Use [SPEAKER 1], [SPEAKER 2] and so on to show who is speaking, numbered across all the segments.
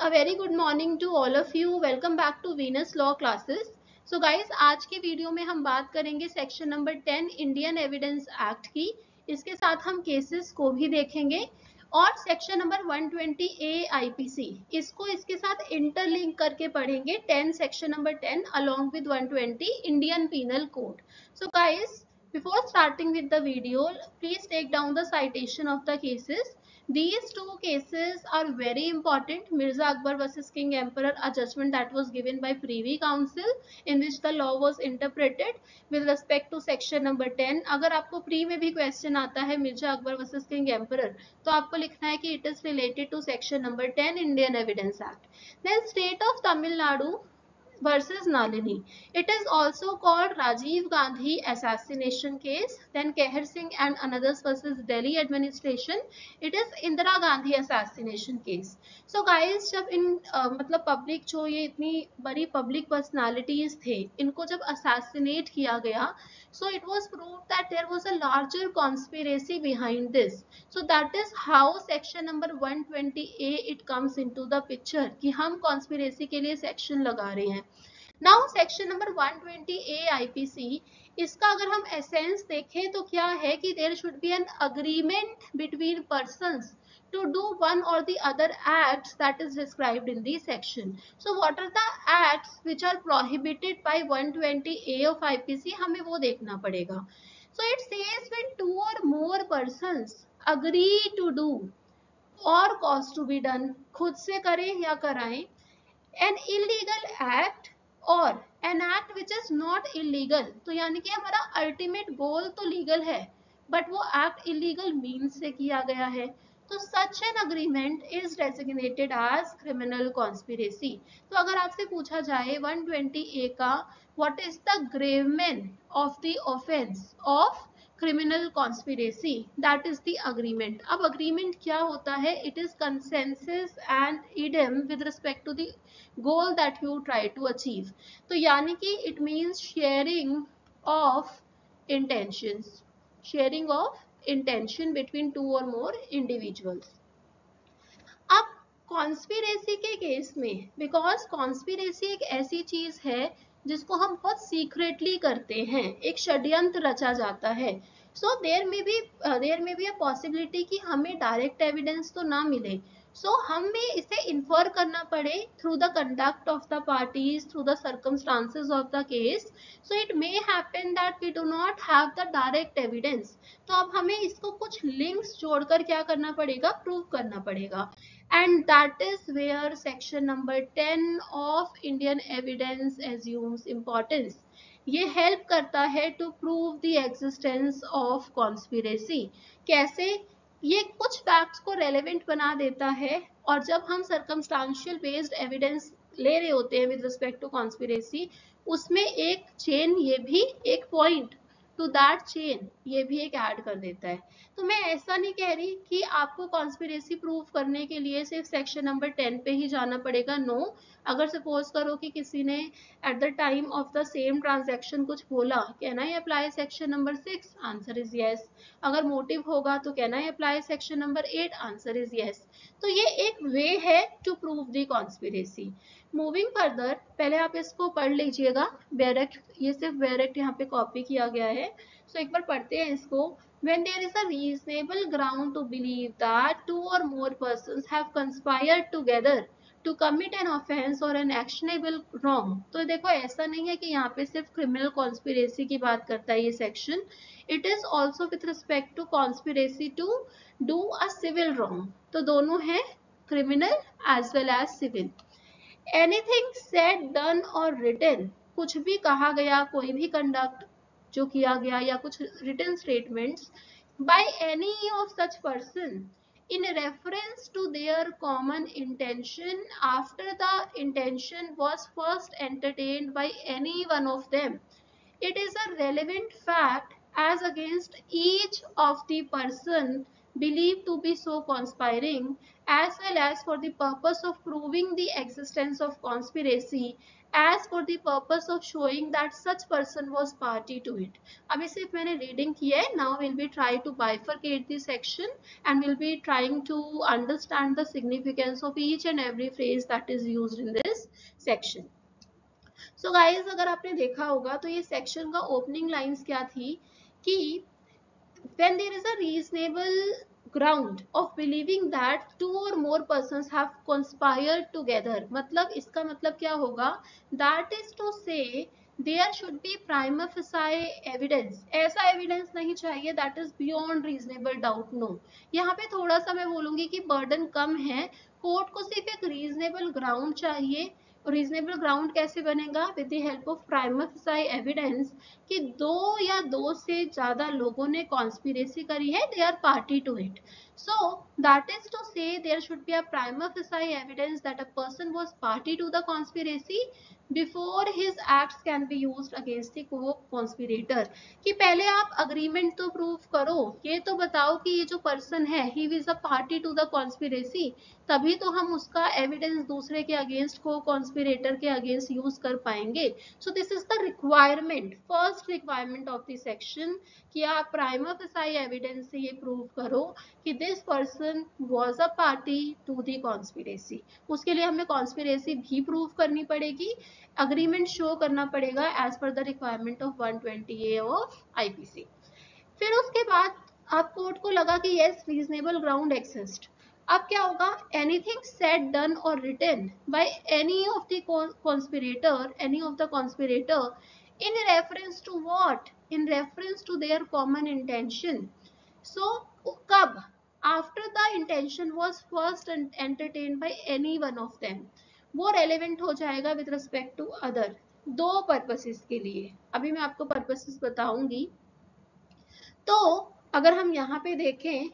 [SPEAKER 1] A very good morning to all of you. Welcome back to Venus Law classes. So guys, आज के video में हम बात करेंगे section number 10 Indian evidence act की. इसके साथ हम केसेस को भी देखेंगे और सेक्शन नंबर 120A IPC इसको इसके साथ इंटरलिंक करके पढ़ेंगे. 10 section number 10 along with 120 Indian penal code. So guys, before starting with the video, please take down the citation of the cases. These two cases are very important. Mirza Akbar versus King Emperor, a judgment that was given by Privy Council in which the law was interpreted with respect to section number 10. अगर आपको pre में भी question आता है Mirza Akbar versus king emperor तो आपको लिखना है कि it is related to section number 10 Indian evidence act. Then state of Tamil Nadu versus Nalini. It is also called Rajiv Gandhi assassination case. Then Kehar Singh and others versus Delhi administration. It is Indira Gandhi assassination case. So guys, जब इन मतलब public जो ये इतनी बड़ी public personalities थे इनको जब assassinate किया गया, so it was proved that there was a larger conspiracy behind this. So that is how section number 120A it comes into the picture कि हम conspiracy के लिए section लगा रहे हैं. Now section number 120A IPC इसका अगर हम एसेंस देखें तो क्या है कि there should be an agreement between persons to do one or the other acts that is described in the section. So what are the acts which are prohibited by 120A of IPC, हमें वो देखना पड़ेगा. So it says when two or more persons agree to do or cause to be done, खुद से करें या कराएं, an illegal act और an act which is not illegal, तो यानी कि हमारा अल्टीमेट गोल तो लीगल है बट वो एक्ट इलीगल मीन्स से किया गया है, तो such an agreement is designated as criminal conspiracy. तो अगर आपसे पूछा जाए 120A का what is the gravamen of the offence of criminal conspiracy, that is the agreement. अब agreement क्या होता है? It is consensus and idem with respect to the goal that you try to achieve. तो यानी कि it means sharing of intentions, sharing of intention between two or more individuals. अब conspiracy के case में, because conspiracy एक ऐसी चीज है जिसको हम बहुत सीक्रेटली करते हैं, एक षड्यंत्र रचा जाता है. सो देयर में बी अ पॉसिबिलिटी कि हमें डायरेक्ट एविडेंस तो ना मिले, सो हमें इसे इन्फर करना पड़े through the conduct of the parties, through the circumstances of the case. So it may happen that we do not have the direct evidence, तो अब हमें इसको कुछ लिंक्स जोड़कर क्या करना पड़ेगा, प्रूव करना पड़ेगा. And that is where section number 10 of Indian evidence assumes importance. ये हेल्प करता है to prove the existence of conspiracy. कैसे? ये कुछ फैक्ट्स को रेलेवेंट बना देता है और जब हम सर्कमस्टांशियल बेस्ड एविडेंस ले रहे होते हैं विद रिस्पेक्ट टू कॉन्स्पिरेसी, उसमें एक चेन, ये भी एक पॉइंट टू दैट चेन, ये भी एक ऐड कर देता है. तो मैं ऐसा नहीं कह रही कि आपको कॉन्स्पिरेसी प्रूव करने के लिए सिर्फ सेक्शन नंबर 10 पे ही जाना पड़ेगा. नो. अगर सपोज करो कि किसी ने at the time of the same transaction कुछ बोला, can I apply section number 6? Answer is yes. अगर मोटिव होगा तो can I apply section number 8? Answer is yes. तो ये एक वे है to prove the conspiracy. Moving further, पहले आप इसको पढ़ लीजिएगा. डायरेक्ट, ये सिर्फ डायरेक्ट यहाँ पे कॉपी किया गया है. सो एक बार पढ़ते हैं इसको. When there is a reasonable ground to believe that two or more persons have conspired together to commit an offense or an actionable wrong. तो देखो ऐसा नहीं है कि यहाँ पे सिर्फ criminal conspiracy की बात करता है ये section. It is also with respect to conspiracy to do a civil wrong. तो दोनों हैं criminal as well as civil. Anything said, done or written, कुछ भी कहा गया, कोई भी conduct जो किया गया या कुछ written statements by any of such person in reference to their common intention after the intention was first entertained by any one of them, it is a relevant fact as against each of the person believed to be so conspiring, as well as for the purpose of proving the existence of conspiracy as for the purpose of showing that such person was party to it. अभी सिर्फ मैंने reading किया है. Now we'll be trying to bifurcate the section and we'll be trying to understand the significance of each and every phrase that is used in this section. So guys, अगर आपने देखा होगा तो ये section का opening lines क्या थी कि when there is a reasonable ground of believing that two or more persons have conspired together, मतलब इसका मतलब क्या होगा, that is to say there should be prima facie evidence, ऐसा evidence नहीं चाहिए that is beyond reasonable doubt. no, यहाँ पे थोड़ा सा मैं बोलूंगी कि burden कम है, कोर्ट को सिर्फ एक reasonable ground चाहिए. रीजनेबल ग्राउंड कैसे बनेगा, with the help of prima facie evidence कि दो या दो से ज्यादा लोगों ने कॉन्स्पिरेसी करी है, they are party to it. So that is to say there should be a prima facie evidence that a person was party to the conspiracy before his acts can be used against the co-conspirator. कि पहले आप agreement तो prove करो, ये तो बताओ कि ये जो पर्सन है he was a party to the conspiracy, तभी तो हम उसका एविडेंस दूसरे के अगेंस्ट को कॉन्स्पिरेटर के अगेंस्ट यूज कर पाएंगे. सो this is the requirement, first requirement of the section कि आप प्राइमा फेसाई एविडेंस से ये प्रूव करो कि this person was a party to the conspiracy. उसके लिए हमें कॉन्स्पिरेसी भी प्रूव करनी पड़ेगी, अग्रीमेंट शो करना पड़ेगा as per the requirement of 120A of IPC. फिर उसके बाद आप कोर्ट को लगा कि यस रीजनेबल ग्राउंड एक्सिस्ट. अब क्या होगा, एनीथिंग सेड डन और written by any of the conspirator in reference to what, in reference to their common intention. So कब, after the intention was first entertained by any one of them, वो relevant हो जाएगा with respect to other, दो purposes के लिए. अभी मैं आपको पर्पसेस बताऊंगी. तो अगर हम यहाँ पे देखें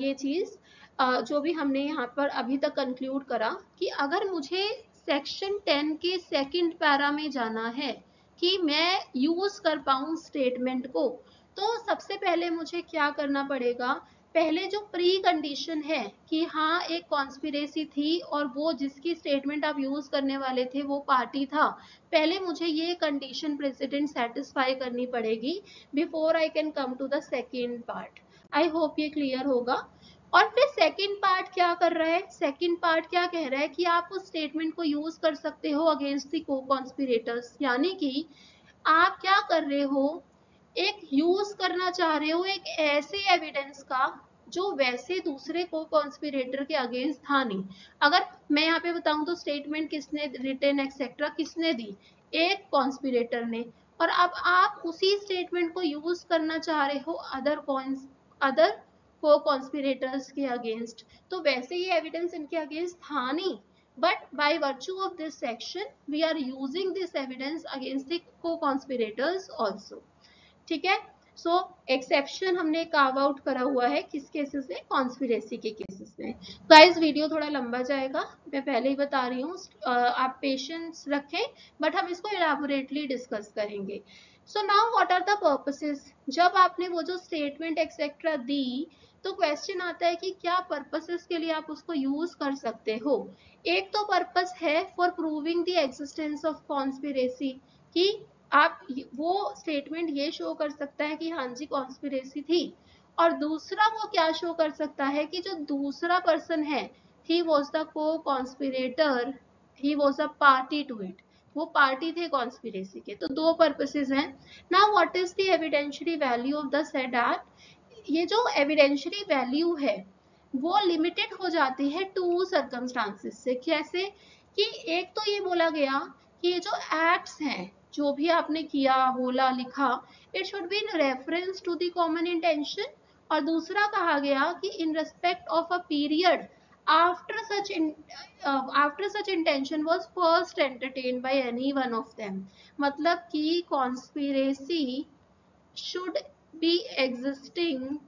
[SPEAKER 1] ये चीज जो भी हमने यहाँ पर अभी तक कंक्लूड करा कि अगर मुझे सेक्शन 10 के सेकंड पैरा में जाना है कि मैं यूज कर पाऊं स्टेटमेंट को, तो सबसे पहले मुझे क्या करना पड़ेगा, पहले जो प्री कंडीशन है कि हाँ एक कॉन्स्पिरेसी थी और वो जिसकी स्टेटमेंट आप यूज करने वाले थे वो पार्टी था, पहले मुझे ये कंडीशन प्रेसिडेंट सेटिस्फाई करनी पड़ेगी before I can come to the second part. I hope ये क्लियर होगा. और फिर सेकेंड पार्ट क्या कर रहा है, सेकेंड पार्ट क्या कह रहा है कि आप उस स्टेटमेंट को यूज कर सकते हो अगेंस्ट द को-कॉन्स्पिरेटर्स. यानी कि आप क्या कर रहे हो, एक यूज करना चाह रहे हो एक ऐसे एविडेंस का जो वैसे दूसरे को कॉन्स्पिरेटर के अगेंस्ट था नहीं. अगर मैं यहाँ पे बताऊं तो स्टेटमेंट किसने रिटन एक्सेट्रा किसने दी, एक कॉन्स्पिरेटर ने, और अब आप उसी स्टेटमेंट को यूज करना चाह रहे हो अदर को कॉन्स्पिरेटर्स के अगेंस्ट. तो वैसे ये एविडेंस इनके अगेंस्ट था नहीं, but by virtue of this section we are using this evidence against the co-conspirators also. ठीक है. सो एक्सेप्शन हमने कार्व आउट करा हुआ है किस केसेस में, कॉन्स्पिरेसी के केसेस में. गाइस वीडियो थोड़ा लंबा जाएगा, मैं पहले ही बता रही हूँ, आप पेशेंस रखें, बट हम इसको इलाबोरेटली डिस्कस करेंगे. So now what are the purposes, जब आपने वो जो स्टेटमेंट एक्सेट्रा दी तो क्वेश्चन आता है कि क्या पर्पसेस के लिए आप उसको यूज कर सकते हो. एक तो पर्पस है for proving the existence of conspiracy, कि आप वो स्टेटमेंट ये शो कर सकता है कि हाँ जी कॉन्स्पिरेसी थी. और दूसरा वो क्या शो कर सकता है कि जो दूसरा पर्सन है he was the co conspirator, he was a party to it, वो पार्टी थे कॉन्स्पिरेसी के. तो दो पर्पसेस हैं. Now what is the evidentiary value of the said act. ये जो एविडेंशियरी वैल्यू है वो लिमिटेड हो जाती है टू सर्कमस्टांसेस से. कैसे, कि एक तो ये बोला गया कि ये जो एक्ट्स हैं जो भी आपने किया बोला लिखा, it should be in reference to the common intention. और दूसरा कहा गया कि in respect of a period after such intention was first entertained by any one of them. मतलब कि conspiracy should be existing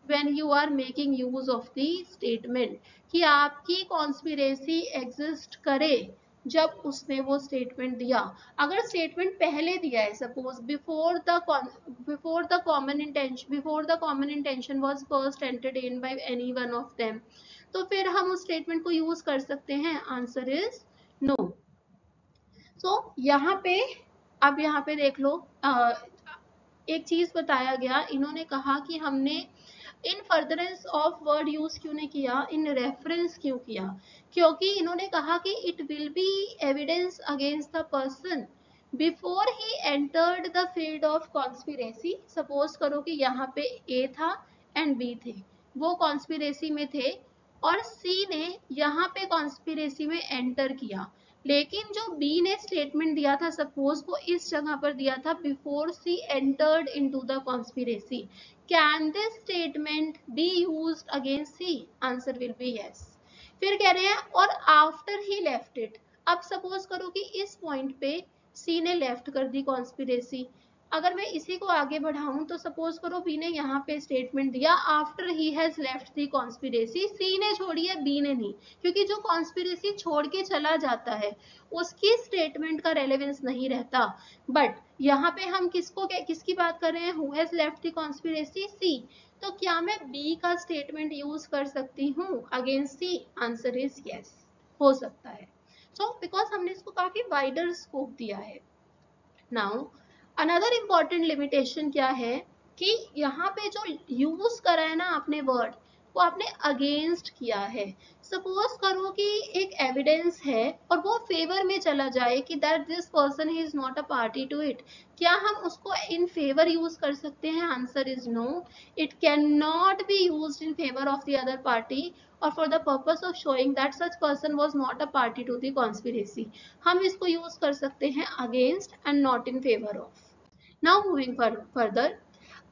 [SPEAKER 1] when you are making use of the statement, कि आपकी conspiracy exist करे जब उसने वो स्टेटमेंट दिया. अगर स्टेटमेंट पहले दिया है, suppose before the common intention was first entertained by any one of them, तो फिर हम उस स्टेटमेंट को यूज कर सकते हैं. Answer is no. सो यहाँ पे अब यहाँ पे देख लो, एक चीज बताया गया, इन्होंने कहा कि हमने इन फर्दरेंस ऑफ वर्ड यूज क्यों नहीं किया, इन रेफरेंस क्यों किया, क्योंकि इन्होंने कहा कि it will be evidence against the person before he entered the field of conspiracy. Suppose करो कि यहाँ पे ए था एंड बी थे, वो कॉन्स्पिरेसी में थे, और सी ने यहाँ पे कॉन्स्पिरेसी में एंटर किया, लेकिन जो बी ने स्टेटमेंट दिया था, सपोज वो इस जगह पर दिया था before C entered into the conspiracy, can this statement be used against C? Answer will be yes. फिर कह रहे हैं और आफ्टर ही लेफ्ट इट। अब सपोज करो कि इस पॉइंट पे सी ने लेफ्ट कर दी कॉन्स्पिरेसी, अगर मैं इसी को आगे बढ़ाऊं तो सपोज करो बी ने यहाँ पे स्टेटमेंट दिया after he has left the conspiracy, C ने छोड़ी है बी ने नहीं, क्योंकि जो कॉन्स्पिरेसी छोड़ के चला जाता है उसकी स्टेटमेंट का रेलेवेंस नहीं रहता। बट यहाँ पे हम किसकी बात कर रहे हैं, who has left the conspiracy? C. तो क्या मैं बी का स्टेटमेंट यूज कर सकती हूँ against C? Answer is yes, हो सकता है। सो बिकॉज हमने इसको काफी वाइडर स्कोप दिया है। नाउ अनदर इम्पॉर्टेंट लिमिटेशन क्या है कि यहाँ पे जो यूज करा है ना आपने वर्ड, वो आपने अगेंस्ट किया है। सपोज करो कि एक एविडेंस है और वो फेवर में चला जाए कि that this person is not a party to it, क्या हम उसको इन फेवर यूज कर सकते हैं? Answer is no, it can not be used in favour of the other party or for the purpose of showing that such person was not a party to the conspiracy। हम इसको use कर सकते हैं against and not in favour of. Now moving further,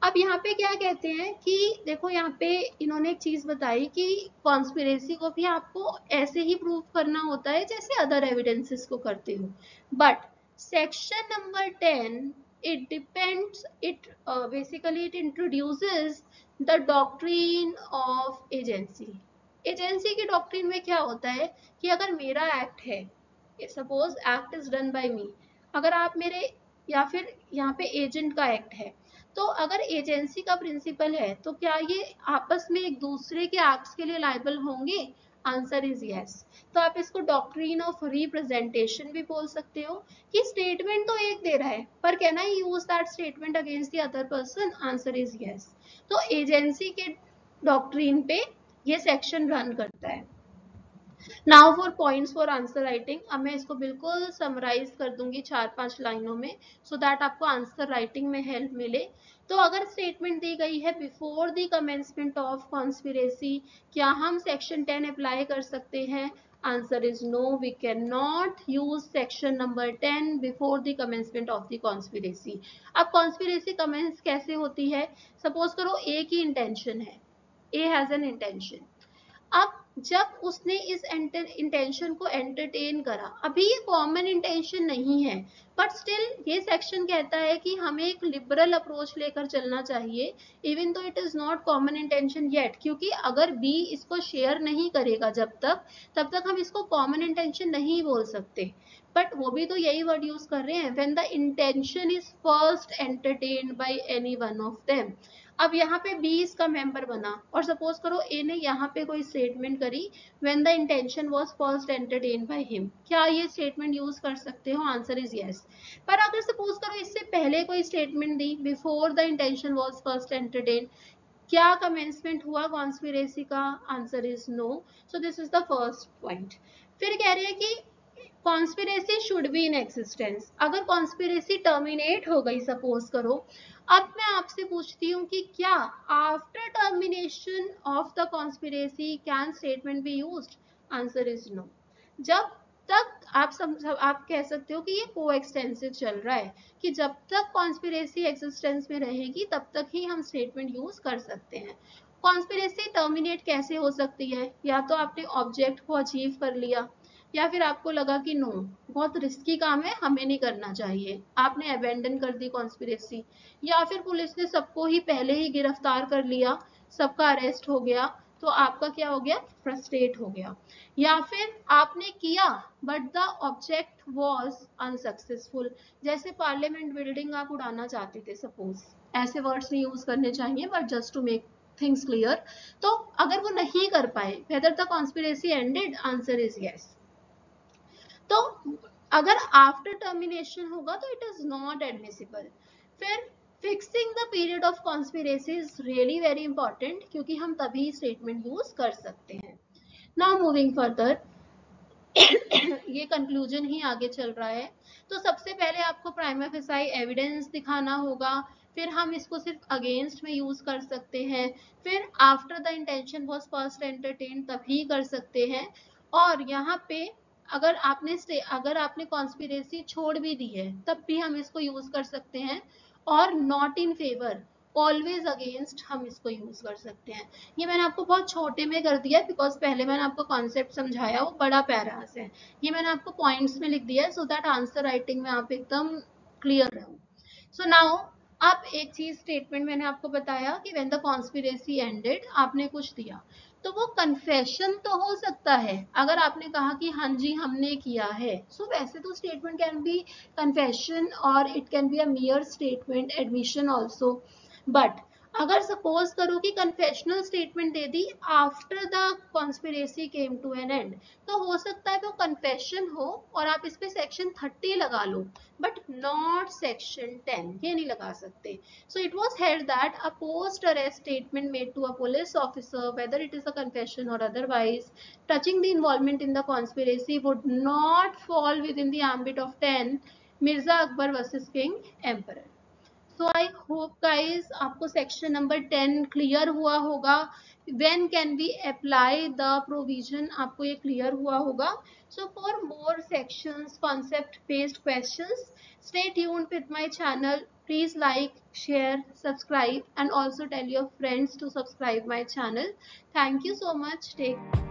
[SPEAKER 1] अब यहाँ पे क्या कहते हैं कि देखो यहाँ पे इन्होंने एक चीज बताई कि कॉन्स्पिरेसी को भी आपको ऐसे ही प्रूव करना होता है जैसे अदर एविडेंसेस को करते हो, but section number 10 it depends, it basically it introduces the doctrine of agency। Agency की डॉक्ट्रिन में क्या होता है कि अगर मेरा एक्ट है, suppose act is done by me, अगर आप मेरे, या फिर यहाँ पे एजेंट का एक्ट है, तो अगर एजेंसी का प्रिंसिपल है तो क्या ये आपस में एक दूसरे के एक्ट्स के लिए लायबल होंगे? Answer is yes. तो आप इसको डॉक्ट्रिन ऑफ रिप्रेजेंटेशन भी बोल सकते हो कि स्टेटमेंट तो एक दे रहा है पर can I use that statement against the other person? Answer is yes. तो एजेंसी के डॉक्ट्रिन पे ये सेक्शन रन करता है। Now for points for answer writing, अब मैं इसको बिल्कुल समराइज कर दूंगी 4-5 लाइनों में सो दैट आपको आंसर राइटिंग में हेल्प मिले। तो अगर स्टेटमेंट दी गई है before the commencement of conspiracy, क्या हम सेक्शन 10 अप्लाई कर सकते हैं? Answer is no, we can not use section number 10 before the commencement of the conspiracy. अब कॉन्स्पिरेसी कमेंस कैसे होती है? सपोज करो ए की इंटेंशन है, ए हैज एन इंटेंशन, अब जब उसने इस इंटेंशन को एंटरटेन करा, अभी ये कॉमन इंटेंशन नहीं है, बट स्टिल ये सेक्शन कहता है कि हमें एक लिबरल अप्रोच लेकर चलना चाहिए इवन तो it is not common intention yet, क्योंकि अगर बी इसको शेयर नहीं करेगा तब तक हम इसको कॉमन इंटेंशन नहीं बोल सकते। बट वो भी तो यही वर्ड यूज कर रहे हैं, when the intention is first entertained by any one of them. अब यहाँ पे बी इसका मेंबर बना और सपोज करो ए ने यहाँ पे कोई स्टेटमेंट करी when the intention was first entertained by him, क्या ये स्टेटमेंट यूज कर सकते हो? Answer is yes. पर अगर सपोज करो इससे पहले कोई स्टेटमेंट दी before the intention was first entertained, क्या कमेंसमेंट हुआ कॉन्स्पिरेसी का? Answer is no. So this is the first point. फिर कह रहे हैं कि conspiracy should be in existence, अगर कॉन्स्पिरेसी टर्मिनेट हो गई सपोज करो, अब मैं आपसे पूछती हूँ कि क्या after termination of the conspiracy can statement be used? Answer is no. जब तक आप कह सकते हो कि ये को एक्सटेंसिव चल रहा है, कि जब तक कॉन्स्पिरेसी एक्सिस्टेंस में रहेगी तब तक ही हम स्टेटमेंट यूज कर सकते हैं। कॉन्स्पिरेसी टर्मिनेट कैसे हो सकती है? या तो आपने ऑब्जेक्ट को अचीव कर लिया, या फिर आपको लगा कि नो बहुत रिस्की काम है हमें नहीं करना चाहिए, आपने अबेंडन कर दी कॉन्स्पिरेसी, या फिर पुलिस ने सबको ही पहले ही गिरफ्तार कर लिया, सबका अरेस्ट हो गया, तो आपका क्या हो गया? फ्रस्ट्रेट हो गया। या फिर आपने किया but the object was unsuccessful, जैसे पार्लियामेंट बिल्डिंग आप उड़ाना चाहते थे, सपोज, ऐसे वर्ड्स नहीं यूज करने चाहिए but just to make things clear, तो अगर वो नहीं कर पाए, whether the conspiracy ended? Answer is yes. तो अगर आफ्टर टर्मिनेशन होगा तो इट इज नॉट एडमिसिबल। फिर fixing the period of conspiracy is really very important, क्योंकि हम तभी स्टेटमेंट यूज कर सकते हैं। नाउ मूविंग फर्दर, ये कंक्लूजन ही आगे चल रहा है। तो सबसे पहले आपको प्राइमा फेसाई एविडेंस दिखाना होगा, फिर हम इसको सिर्फ अगेंस्ट में यूज कर सकते हैं, फिर after the intention was first entertain तभी कर सकते हैं। और यहाँ पे अगर आपने कॉन्स्पिरेसी छोड़ भी दी है तब भी हम इसको यूज कर सकते हैं। और not in favour, always against हम इसको यूज कर सकते हैं। ये मैंने आपको बहुत छोटे में कर दिया है, बिकॉज पहले मैंने आपको कॉन्सेप्ट समझाया वो बड़ा पैरास है। ये मैंने आपको पॉइंट्स में लिख दिया है, सो दैट आंसर राइटिंग में आप एकदम क्लियर रहो। सो नाउ, अब एक चीज स्टेटमेंट मैंने आपको बताया कि व्हेन द कॉन्स्पिरेसी एंडेड, आपने कुछ दिया, तो वो कन्फेशन तो हो सकता है। अगर आपने कहा कि हाँ जी हमने किया है, सो वैसे तो स्टेटमेंट कैन बी कन्फेशन और it can be a mere statement admission also. But अगर सपोज करो कि कन्फेशनल स्टेटमेंट दे दी after the conspiracy came to an end, तो हो सकता है वो कन्फेशन हो और आप इस पे सेक्शन 30 लगा लो, बट नॉट सेक्शन 10, ये नहीं लगा सकते। So it was held that a post arrest statement made to a police officer, whether it is a confession or otherwise, touching the involvement in the conspiracy would not fall within the ambit of 10 Mirza Akbar versus King Emperor. So I hope guys आपको section number 10 clear हुआ होगा। When can be apply the provision, आपको ये clear हुआ होगा। So for more sections concept based questions, stay tuned with my channel. Please like, share, subscribe and also tell your friends to subscribe my channel. Thank you so much. Take